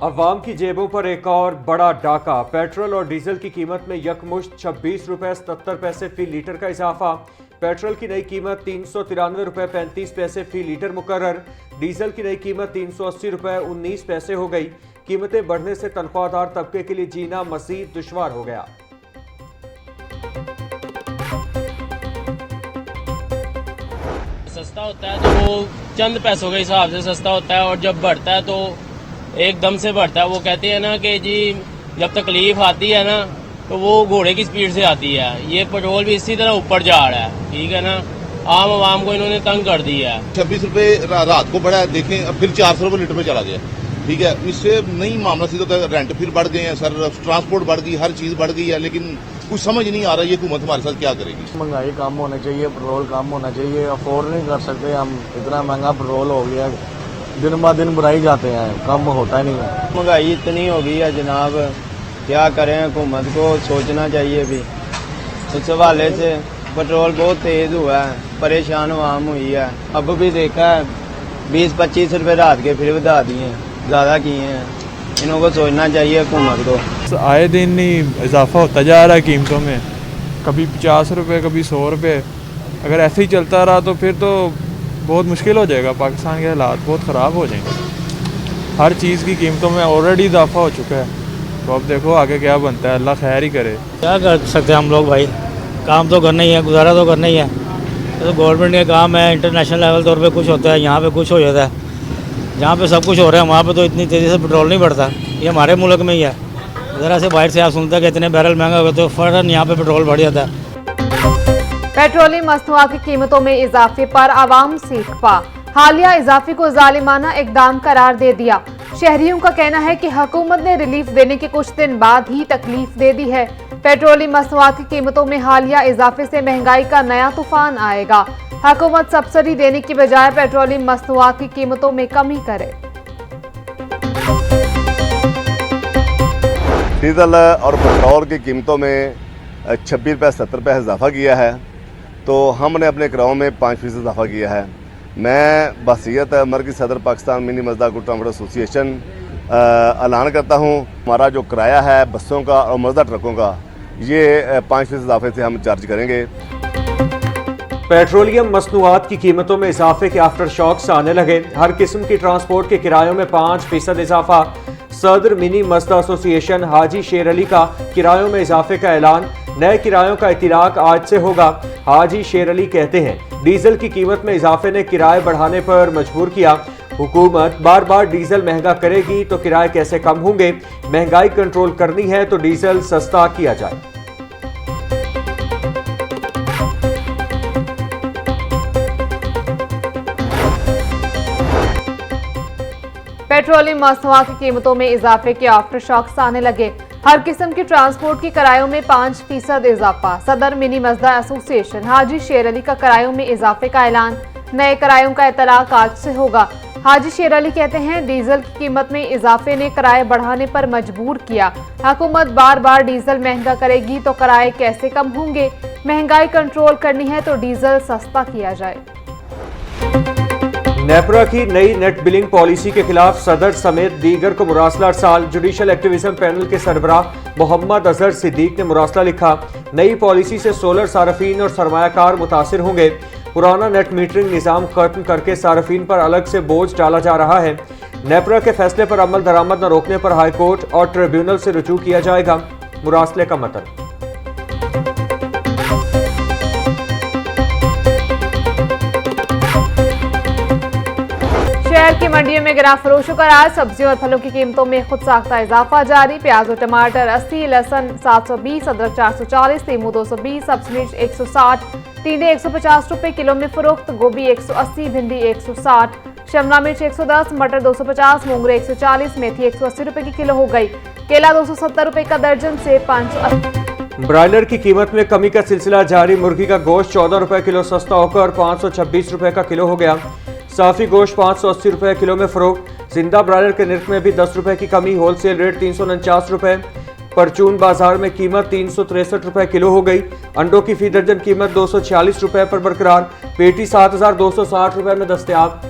अवाम की जेबों पर एक और बड़ा डाका। पेट्रोल और डीजल की कीमत में यकमुश्त 26 रुपए 77 पैसे फी लीटर का इजाफा। पेट्रोल की नई कीमत 393 रुपए 35 पैसे फी लीटर मुकर्रर। डीजल की नई कीमत 380 रुपए 19 पैसे हो गई। कीमतें बढ़ने से तनख्वाहदार तबके के लिए जीना मजीद दुश्वार हो गया। सस्ता होता है तो वो चंद पैसों के हिसाब से सस्ता होता है, और जब बढ़ता है तो एकदम से बढ़ता है। वो कहते हैं ना कि जी जब तकलीफ आती है ना तो वो घोड़े की स्पीड से आती है। ये पेट्रोल भी इसी तरह ऊपर जा रहा है, ठीक है ना। आम आवाम को इन्होंने तंग कर दिया है। 26 रुपए रात को बढ़ा है, देखें अब फिर 400 रुपए लीटर पे चला गया, ठीक है। इससे नहीं मामला सीधा होता है, रेंट फिर बढ़ गए हैं सर, ट्रांसपोर्ट बढ़ गई, हर चीज बढ़ गई है, लेकिन कुछ समझ नहीं आ रहा ये हुकूमत हमारे साथ क्या करेगी। महंगाई कम होना चाहिए, पेट्रोल कम होना चाहिए। अफोर्ड नहीं कर सकते हम, इतना महंगा पेट्रोल हो गया, दिन ब दिन बढ़ाई जाते हैं, कम होता ही नहीं है। महंगाई इतनी हो गई है जनाब, क्या करें, हुकूमत को सोचना चाहिए भी। उस हवाले से पेट्रोल बहुत तेज हुआ है, परेशान आवाम हुई है। अब भी देखा है 20-25 रुपए रात के फिर बढ़ा दिए, ज़्यादा किए हैं। इन्हों को सोचना चाहिए हुकूमत को। आए दिन ही इजाफा होता जा रहा है कीमतों में, कभी 50 रुपये कभी 100 रुपये। अगर ऐसे ही चलता रहा तो फिर तो बहुत मुश्किल हो जाएगा, पाकिस्तान के हालात बहुत ख़राब हो जाएंगे। हर चीज़ की कीमतों में ऑलरेडी इजाफा हो चुका है, तो अब देखो आगे क्या बनता है, अल्लाह खैर ही करे। क्या कर सकते हैं हम लोग भाई, काम तो करना ही है, गुजारा तो करना ही है। तो गवर्नमेंट का काम है, इंटरनेशनल लेवल तौर पे कुछ होता है, यहाँ पे कुछ हो जाता है। जहाँ पे सब कुछ हो रहा है वहाँ पे तो इतनी तेज़ी से पेट्रोल नहीं बढ़ता। ये हमारे मुल्क में ही है। ज़रा से बाहर से आप सुनते हैं कि इतने बैरल महंगा हो गए तो फ़ौरन यहाँ पे पेट्रोल बढ़ जाता है। पेट्रोलियम मसनूआत की कीमतों में इजाफे पर आवाम सीख पा, हालिया इजाफे को जालिमाना इकदाम करार दे दिया। शहरियों का कहना है कि हुकूमत ने रिलीफ देने के कुछ दिन बाद ही तकलीफ दे दी है। पेट्रोलियम मसनूआत की कीमतों में हालिया इजाफे से महंगाई का नया तूफान आएगा। हुकूमत सब्सिडी देने की बजाय पेट्रोलियम मसनूआत की कीमतों में कमी करे। डीजल और पेट्रोल की कीमतों में 26 रुपये 70 पैसे इजाफा किया है, तो हमने अपने किरायों में 5% इजाफा किया है। मैं बहसीयत मरकज़ी सदर पाकिस्तान मिनी मजदा ट्रांसपोर्ट एसोसिएशन ऐलान करता हूँ, हमारा जो किराया है बसों का और मजदा ट्रकों का, ये 5% इजाफे से हम चार्ज करेंगे। पेट्रोलियम मसनूआत की कीमतों में इजाफे के आफ्टर शॉक्स आने लगे। हर किस्म की ट्रांसपोर्ट के किरायों में 5% इजाफा। सदर मिनी मजदा एसोसिएशन हाजी शेर अली का किरायों में इजाफे का ऐलान। नए किरायों का इतलाक आज से होगा। हाजी शेर अली कहते हैं, डीजल की कीमत में इजाफे ने किराए बढ़ाने पर मजबूर किया। हुकूमत बार बार डीजल महंगा करेगी तो किराए कैसे कम होंगे। महंगाई कंट्रोल करनी है तो डीजल सस्ता किया जाए। पेट्रोलियम मसनूआत की कीमतों में इजाफे के आफ्टर शॉक्स आने लगे। हर किस्म की ट्रांसपोर्ट की किरायों में 5% इजाफा। सदर मिनी मजदा एसोसिएशन हाजी शेर अली का किरायों में इजाफे का ऐलान। नए किरायों का इतलाक आज से होगा। हाजी शेर अली कहते हैं, डीजल की कीमत में इजाफे ने किराए बढ़ाने पर मजबूर किया। हुकूमत बार बार डीजल महंगा करेगी तो किराए कैसे कम होंगे। महंगाई कंट्रोल करनी है तो डीजल सस्ता किया जाए। नेपरा की नई नेट बिलिंग पॉलिसी के खिलाफ सदर समेत दीगर को मुरासला अरसाल। जुडिशल एक्टिविज्म पैनल के सरबराह मोहम्मद अजहर सिद्दीक ने मुरासला लिखा, नई पॉलिसी से सोलर सार्फिन और सरमायाकार मुतासिर होंगे। पुराना नेट मीटरिंग निज़ाम खत्म करके सार्फिन पर अलग से बोझ डाला जा रहा है। नेपरा के फैसले पर अमल दरामद न रोकने पर हाईकोर्ट और ट्रिब्यूनल से रुजू किया जाएगा। मुरासले का मतन। शहर की मंडियों में गिरा फरोशों का राज। सब्जियों और फलों की कीमतों में खुद साख्ता इजाफा जारी। प्याज और टमाटर 80, लहसुन 720, अदरक 440, नींबू 220, सब्जी मिर्च 160, टींडे 150 रुपए किलो में फरोख्त। गोभी 180, भिंडी 160, शिमला मिर्च 110, मटर 250, मूंगरे 140, मेथी 180 रुपए की किलो हो गई। केला 270 रुपए का दर्जन से 580। ब्रायलर की कीमत में कमी का सिलसिला जारी। मुर्गी का गोश्त 14 रुपए किलो सस्ता होकर 526 रुपए का किलो हो गया। साफी गोश्त 580 रुपए किलो में फरोख्त। जिंदा ब्रायलर के निर्ख में भी 10 रुपए की कमी। होलसेल रेट 349 रुपए। परचून बाजार में कीमत 363 रुपए किलो हो गई। अंडों की फी दर्जन कीमत 246 रुपए पर बरकरार। पेटी 7260 रुपए में दस्तयाब।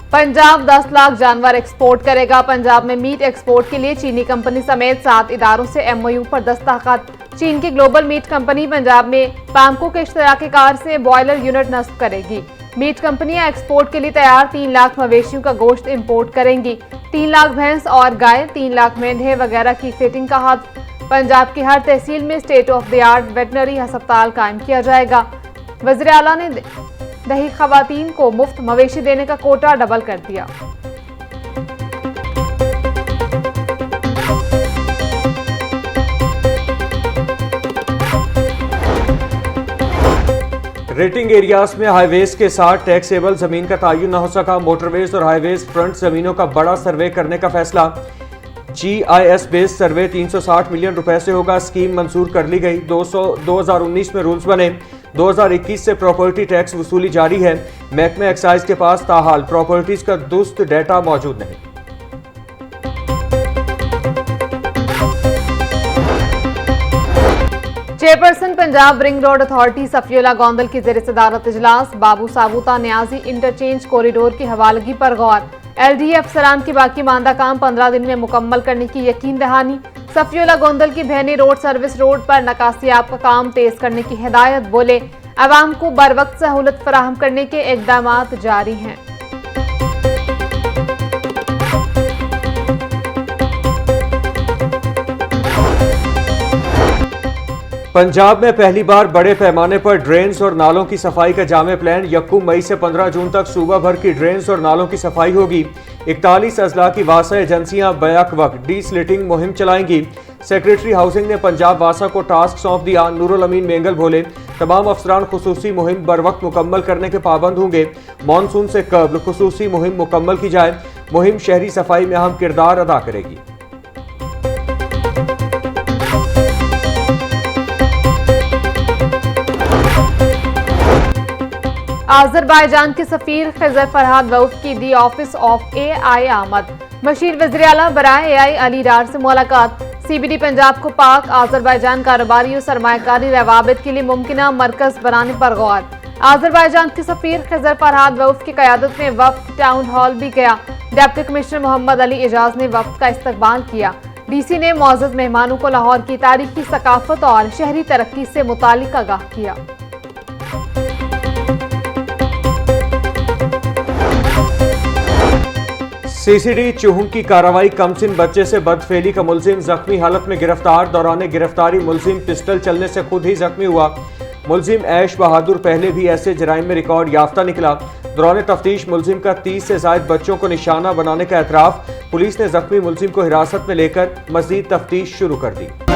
पंजाब 10 लाख जानवर एक्सपोर्ट करेगा। पंजाब में मीट एक्सपोर्ट के लिए चीनी कंपनी समेत 7 इदारों से MOU पर दस्तखत। चीन की ग्लोबल मीट कंपनी पंजाब में पैमको के इश्तराकीकार से बॉयलर यूनिट नस्ब करेगी। मीट कंपनियां एक्सपोर्ट के लिए तैयार 3 लाख मवेशियों का गोश्त इंपोर्ट करेंगी। 3 लाख भैंस और गाय, 3 लाख मेंढे वगैरह की फिटिंग का हक। पंजाब की हर तहसील में state of the art veterinary अस्पताल कायम किया जाएगा। वज़ीर आला ने दही खवातीन को मुफ्त मवेशी देने का कोटा डबल कर दिया। रेटिंग एरियाज में हाईवेज के साथ टैक्सेबल जमीन का तयन न हो सका। मोटरवेज और हाईवेज फ्रंट जमीनों का बड़ा सर्वे करने का फैसला। GIS बेस्ड सर्वे 360 मिलियन रुपए से होगा। स्कीम मंजूर कर ली गई। 2019 में रूल्स बने। 2021 से प्रॉपर्टी टैक्स वसूली जारी है। महकमे एक्साइज के पास ताहाल प्रॉपर्टीज का दुरुस्त डेटा मौजूद नहीं। Chairperson Punjab ring road authority Safiullah Gondal की ज़ेर सदारत इजलास। बाबू साबूता न्याजी इंटरचेंज कॉरिडोर की हवालगी पर गौर। LDA अफसरान की बाकी मानदा काम 15 दिन में मुकम्मल करने की यकीन दहानी। सफियोला गोंदल की भैनी रोड सर्विस रोड पर नकासियाब का काम तेज करने की हिदायत। बोले अवाम को बर वक्त सहूलत फराहम करने के इक़दामात जारी हैं। पंजाब में पहली बार बड़े पैमाने पर ड्रेन्स और नालों की सफाई का जामे प्लान। 1 मई से 15 जून तक सूबा भर की ड्रेन्स और नालों की सफाई होगी। 41 अजला की वासा एजेंसियां बैक वक्त डी स्लिटिंग मुहिम चलाएंगी। सेक्रेटरी हाउसिंग ने पंजाब वासा को टास्क सौंप दिया। नूरुल अमीन मेंगल बोले तमाम अफसरान खुसूसी मुहिम बर वक्त मुकम्मल करने के पाबंद होंगे। मानसून से कबल खुसूसी मुहिम मुकम्मल की जाए। मुहिम शहरी सफाई में अहम किरदार अदा करेगी। आज़रबाईजान के सफीर खिज़र फरहाद वफ़द की दी ऑफिस ऑफ AI आमद। मशीर वज़ीर आला बराए AI अली डार से मुलाकात। CBD पंजाब को पाक आज़रबाईजान कारोबारी और सरमायाकारी रवाबित के लिए मुमकिना मरकज बनाने पर गौर। आज़रबाईजान के सफीर खिज़र फरहाद वफ़द की क़यादत में वफ़द टाउन हॉल भी गया। डिप्टी कमिश्नर मोहम्मद अली एजाज ने वफ़द का इस्तकबाल किया। DC ने मुअज़्ज़ज़ मेहमानों को लाहौर की तारीखी सकाफत और शहरी तरक्की से मुतालिक आगाह किया। CCD चूहू की कार्रवाई। कमसिन बच्चे से बदफेली का मुलजिम जख्मी हालत में गिरफ्तार। दौरान गिरफ्तारी मुलजिम पिस्टल चलने से खुद ही जख्मी हुआ। मुलजिम ऐश बहादुर पहले भी ऐसे जराइम में रिकॉर्ड याफ्ता निकला। दौरान तफ्तीश मुलजिम का 30 से ज़ायद बच्चों को निशाना बनाने का एतराफ़। पुलिस ने जख्मी मुलजिम को हिरासत में लेकर मज़ीद तफ्तीश शुरू कर दी।